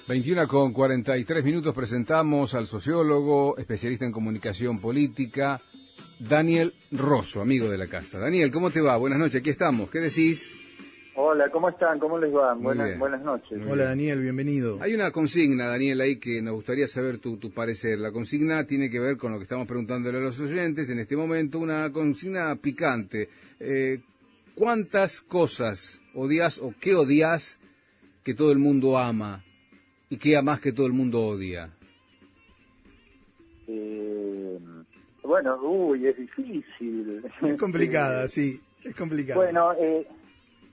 21:43 presentamos al sociólogo, especialista en comunicación política, Daniel Rosso, amigo de la casa. Daniel, ¿cómo te va? Buenas noches, aquí estamos. ¿Qué decís? Hola, ¿cómo están? ¿Cómo les va? Muy bien. Buenas noches. Hola Daniel, bienvenido. Hay una consigna, Daniel, ahí que nos gustaría saber tu parecer. La consigna tiene que ver con lo que estamos preguntándole a los oyentes en este momento, una consigna picante. ¿Cuántas cosas odias o qué odias que todo el mundo ama y qué amas que todo el mundo odia? Bueno, es difícil. Es complicada, sí, es complicada. Bueno,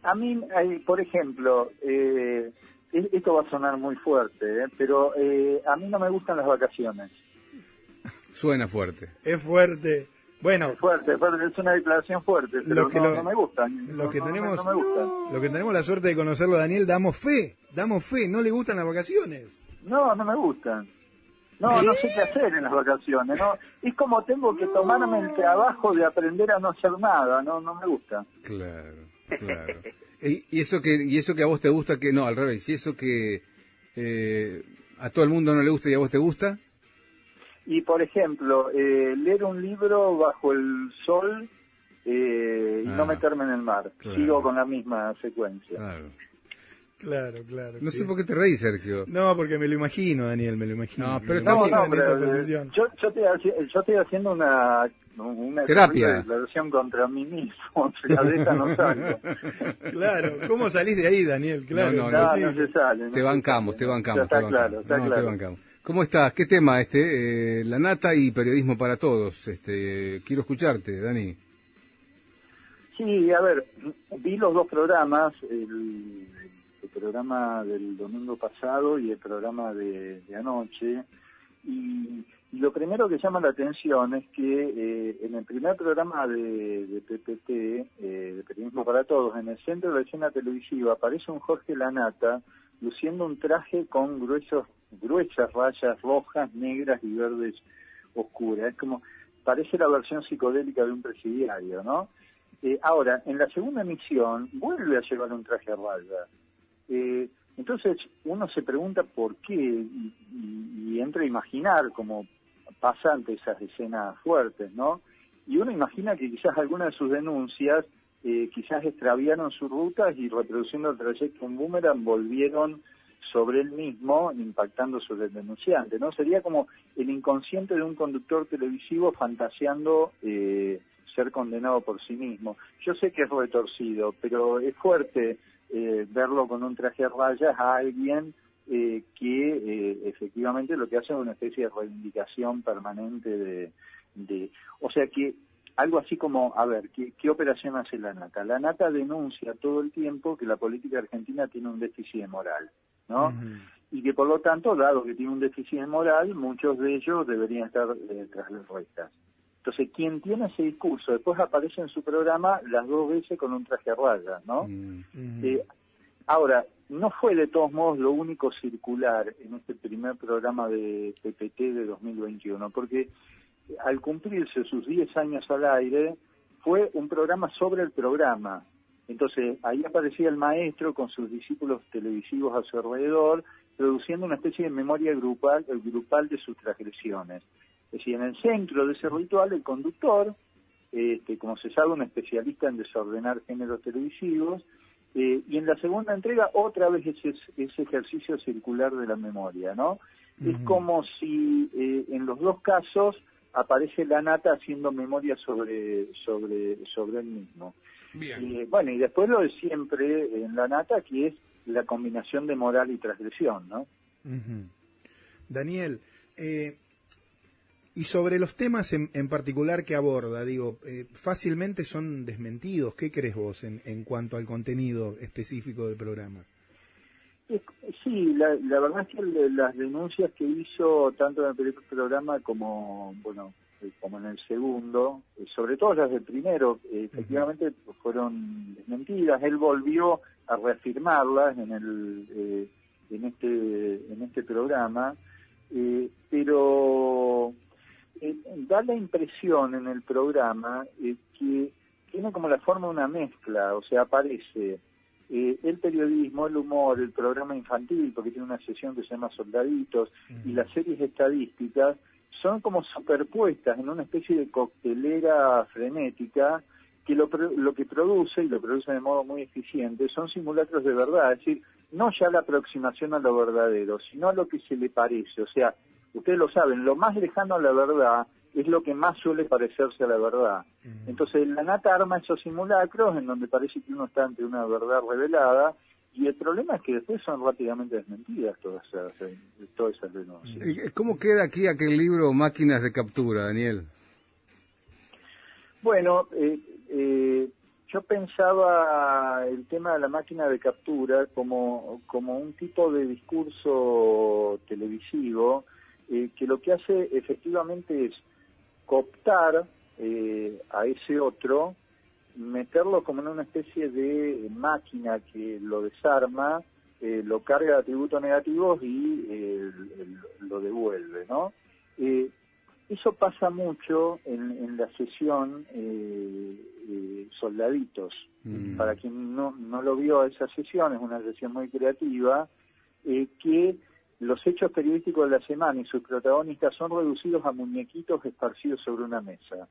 a mí, por ejemplo, esto va a sonar muy fuerte, pero a mí no me gustan las vacaciones. Suena fuerte. Es fuerte. Bueno, Es fuerte, es una declaración fuerte, pero no me gustan. Los que tenemos, no me gustan. los que tenemos la suerte de conocerlo, Daniel, damos fe, no le gustan las vacaciones. No me gustan. No sé qué hacer en las vacaciones, ¿no? Es como tengo que tomarme el trabajo de aprender a no hacer nada, no me gusta. Claro. ¿Y eso que a vos te gusta, que no, al revés, y eso que a todo el mundo no le gusta y a vos te gusta? Y, por ejemplo, leer un libro bajo el sol y no meterme en el mar. Claro. Sigo con la misma secuencia. Claro. No sí. sé por qué te reís, Sergio. No, porque me lo imagino, Daniel, me lo imagino. No, pero Me lo imagino en pero, esa posición. yo estoy haciendo una terapia. declaración contra mí mismo. O sea, de esa no salgo. Claro, ¿cómo salís de ahí, Daniel? Claro, No, No imposible. se sale. Te bancamos. Está claro. Te bancamos. ¿Cómo estás? ¿Qué tema la nata y periodismo para todos? Quiero escucharte, Dani. Sí, a ver, vi los dos programas, el programa del domingo pasado y el programa de anoche, y lo primero que llama la atención es que en el primer programa de PPT, de Periodismo para Todos, en el centro de la escena televisiva, aparece un Jorge Lanata luciendo un traje con gruesas rayas rojas, negras y verdes oscuras. Es como, parece la versión psicodélica de un presidiario, ¿no? Ahora, en la segunda emisión, vuelve a llevar un traje a rayas. Entonces, uno se pregunta por qué y entra a imaginar cómo pasa ante esas escenas fuertes, ¿no? Y uno imagina que quizás algunas de sus denuncias quizás extraviaron sus rutas y reproduciendo el trayecto en boomerang volvieron sobre él mismo, impactando sobre el denunciante, ¿no? Sería como el inconsciente de un conductor televisivo fantaseando ser condenado por sí mismo. Yo sé que es retorcido, pero es fuerte verlo con un traje a rayas a alguien que efectivamente lo que hace es una especie de reivindicación permanente o sea que algo así como, a ver, ¿qué operación hace la Nata? La Nata denuncia todo el tiempo que la política argentina tiene un déficit de moral, ¿no? Uh-huh. Y que por lo tanto, dado que tiene un déficit de moral, muchos de ellos deberían estar tras las rejas. Entonces, quien tiene ese discurso después aparece en su programa las dos veces con un traje a rayas, ¿no? Uh-huh. Ahora, no fue de todos modos lo único circular en este primer programa de PPT de 2021, porque al cumplirse sus 10 años al aire, fue un programa sobre el programa. Entonces, ahí aparecía el maestro con sus discípulos televisivos a su alrededor, produciendo una especie de memoria grupal de sus transgresiones. Es decir, en el centro de ese ritual, el conductor, como se sabe, un especialista en desordenar géneros televisivos, y en la segunda entrega otra vez ese ejercicio circular de la memoria, ¿no? Uh-huh. Es como si en los dos casos aparece la Nata haciendo memoria sobre él mismo. Bien. Bueno, y después lo de siempre en la Nata, que es la combinación de moral y transgresión, ¿no? Uh-huh. Daniel, y sobre los temas en particular que aborda, fácilmente son desmentidos. ¿Qué crees vos en cuanto al contenido específico del programa? Sí, la verdad es que las denuncias que hizo tanto en el primer programa como en el segundo, sobre todo las del primero, efectivamente fueron desmentidas. Él volvió a reafirmarlas en este programa, pero da la impresión en el programa que tiene como la forma de una mezcla, o sea, aparece el periodismo, el humor, el programa infantil, porque tiene una sesión que se llama Soldaditos, y las series estadísticas, son como superpuestas en una especie de coctelera frenética que lo que produce, y lo produce de modo muy eficiente, son simulacros de verdad, es decir, no ya la aproximación a lo verdadero, sino a lo que se le parece. O sea, ustedes lo saben, lo más lejano a la verdad es lo que más suele parecerse a la verdad. Entonces la nata arma esos simulacros en donde parece que uno está ante una verdad revelada, y el problema es que después son rápidamente desmentidas todas esas denuncias. ¿Cómo queda aquí aquel libro Máquinas de Captura, Daniel? Bueno, yo pensaba el tema de la máquina de captura como un tipo de discurso televisivo que lo que hace efectivamente es cooptar a ese otro, meterlo como en una especie de máquina que lo desarma, lo carga de atributos negativos y lo devuelve, ¿no? Eso pasa mucho en la sesión Soldaditos. Para quien no lo vio, esa sesión es una sesión muy creativa, que los hechos periodísticos de la semana y sus protagonistas son reducidos a muñequitos esparcidos sobre una mesa.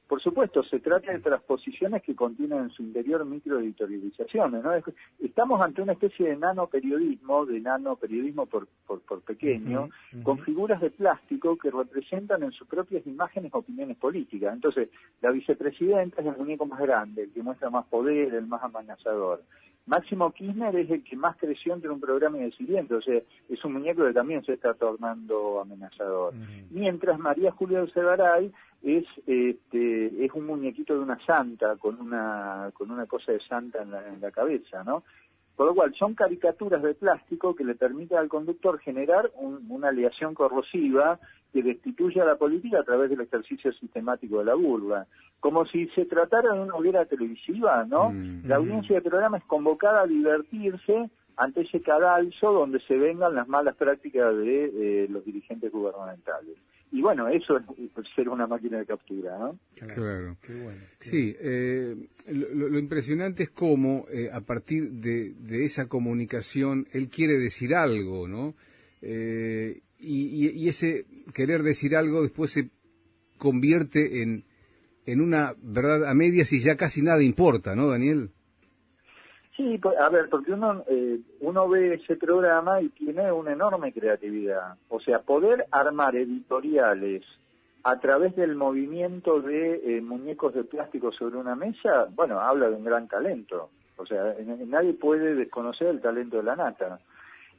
Por supuesto, se trata de transposiciones que contienen en su interior microeditorializaciones, ¿no? Estamos ante una especie de nanoperiodismo por pequeño, con figuras de plástico que representan en sus propias imágenes opiniones políticas. Entonces, la vicepresidenta es el muñeco más grande, el que muestra más poder, el más amenazador. Máximo Kirchner es el que más creció entre un programa y el siguiente, o sea, es un muñeco que también se está tornando amenazador. Mientras María Julia Ucegaray es un muñequito de una santa con una cosa de santa en la cabeza, ¿no? Por lo cual son caricaturas de plástico que le permiten al conductor generar una aleación corrosiva que destituye a la política a través del ejercicio sistemático de la burla. Como si se tratara de una hoguera televisiva, ¿no? La audiencia del programa es convocada a divertirse ante ese cadalso donde se vengan las malas prácticas de los dirigentes gubernamentales. Y bueno, eso es ser una máquina de captura, ¿no? Claro. Qué bueno. Sí, lo impresionante es cómo a partir de esa comunicación él quiere decir algo, ¿no? Y ese querer decir algo después se convierte en una verdad a medias y ya casi nada importa, ¿no, Daniel? Sí, a ver, porque uno ve ese programa y tiene una enorme creatividad. O sea, poder armar editoriales a través del movimiento de muñecos de plástico sobre una mesa, bueno, habla de un gran talento. O sea, nadie puede desconocer el talento de la nata.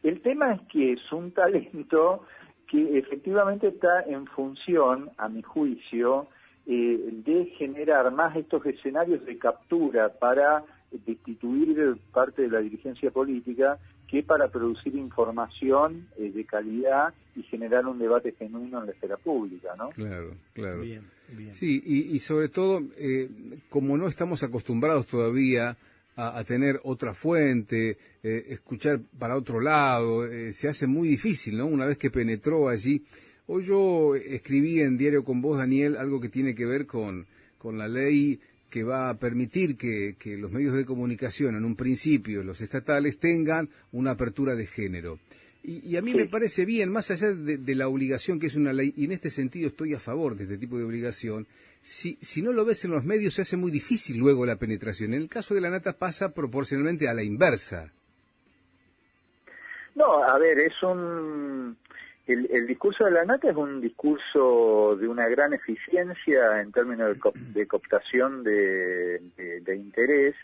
El tema es que es un talento que efectivamente está en función, a mi juicio, de generar más estos escenarios de captura para destituir parte de la dirigencia política que para producir información de calidad y generar un debate genuino en la esfera pública, ¿no? Claro. Bien. Sí, y sobre todo, como no estamos acostumbrados todavía a tener otra fuente, escuchar para otro lado, se hace muy difícil, ¿no? Una vez que penetró allí. Hoy yo escribí en Diario con Vos, Daniel, algo que tiene que ver con la ley que va a permitir que los medios de comunicación, en un principio, los estatales, tengan una apertura de género. Y a mí me parece bien, más allá de la obligación que es una ley, y en este sentido estoy a favor de este tipo de obligación, si no lo ves en los medios se hace muy difícil luego la penetración. En el caso de la nata pasa proporcionalmente a la inversa. No, a ver, el discurso de la nata es un discurso de una gran eficiencia en términos de cooptación de interés,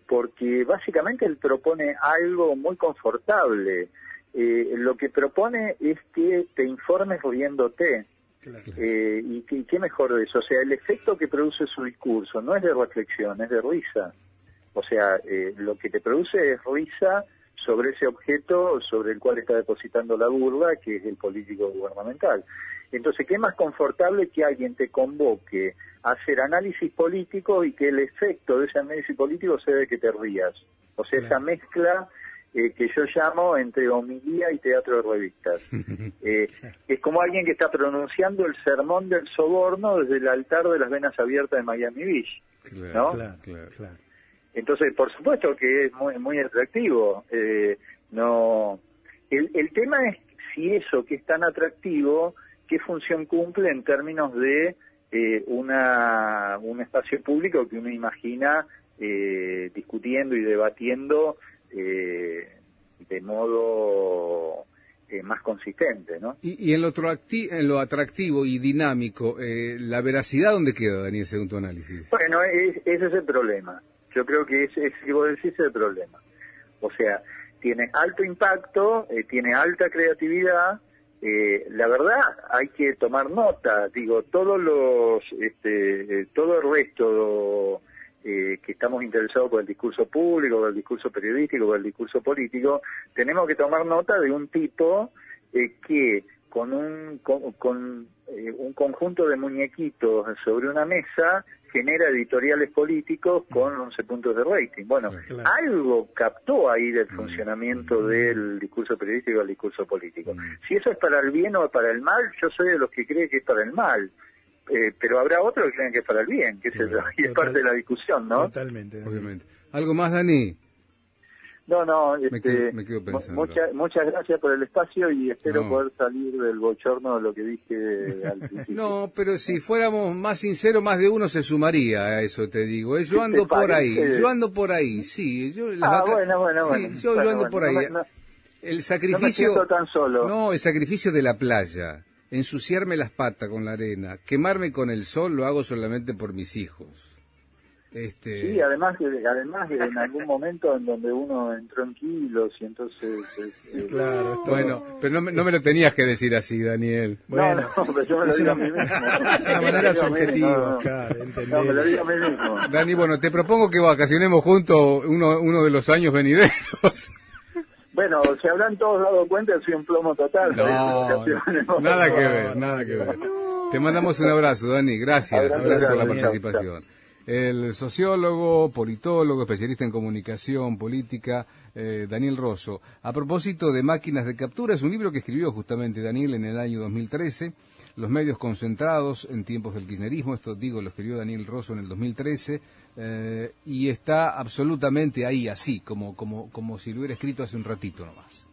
porque básicamente él propone algo muy confortable. Lo que propone es que te informes riéndote. Claro. Y qué mejor de eso. O sea, el efecto que produce su discurso no es de reflexión, es de risa. O sea, lo que te produce es risa sobre ese objeto sobre el cual está depositando la burla, que es el político gubernamental. Entonces, ¿qué más confortable que alguien te convoque a hacer análisis político y que el efecto de ese análisis político sea de que te rías? O sea, esa mezcla que yo llamo entre homilía y teatro de revistas. Es como alguien que está pronunciando el sermón del soborno desde el altar de las venas abiertas de Miami Beach, ¿no? Claro. Entonces, por supuesto que es muy, muy atractivo. No, el tema es si eso que es tan atractivo, qué función cumple en términos de un espacio público que uno imagina discutiendo y debatiendo de modo más consistente, ¿no? Y en lo atractivo y dinámico, ¿la veracidad dónde queda, Daniel, según tu análisis? Bueno, ese es el problema. Yo creo que ese que vos decís es el problema. O sea, tiene alto impacto, tiene alta creatividad. La verdad, hay que tomar nota. Digo, todo el resto que estamos interesados por el discurso público, por el discurso periodístico, por el discurso político, tenemos que tomar nota de un tipo que con un conjunto de muñequitos sobre una mesa genera editoriales políticos con 11 puntos de rating. Bueno, claro. Algo captó ahí del funcionamiento del discurso periodístico al discurso político. Si eso es para el bien o para el mal, yo soy de los que cree que es para el mal. Pero habrá otros que creen que es para el bien, que claro, y es parte de la discusión, ¿no? Totalmente. Obviamente. ¿Algo más, Dani? No, me quedo pensando. Muchas gracias por el espacio y espero poder salir del bochorno de lo que dije al principio. No, pero si fuéramos más sinceros, más de uno se sumaría a eso, te digo. Yo ando por ahí, sí. Yo ando por ahí. El sacrificio... No me siento tan solo. No, el sacrificio de la playa, ensuciarme las patas con la arena, quemarme con el sol, lo hago solamente por mis hijos. Sí, además en algún momento en donde uno entró en kilos y entonces... claro, bueno, pero no me lo tenías que decir así, Daniel. Bueno, pero yo me lo digo a mí mismo. Es una manera subjetiva, claro, entender. No, me lo digo a mí mismo. Dani, bueno, te propongo que vacacionemos juntos uno de los años venideros. Bueno, se habrán todos dado cuenta, soy un plomo total. Nada que ver. Te mandamos un abrazo, Dani, gracias por la participación. El sociólogo, politólogo, especialista en comunicación política, Daniel Rosso. A propósito de máquinas de captura, es un libro que escribió justamente Daniel en el año 2013, Los medios concentrados en tiempos del kirchnerismo, esto digo, lo escribió Daniel Rosso en el 2013, y está absolutamente ahí, así, como si lo hubiera escrito hace un ratito nomás.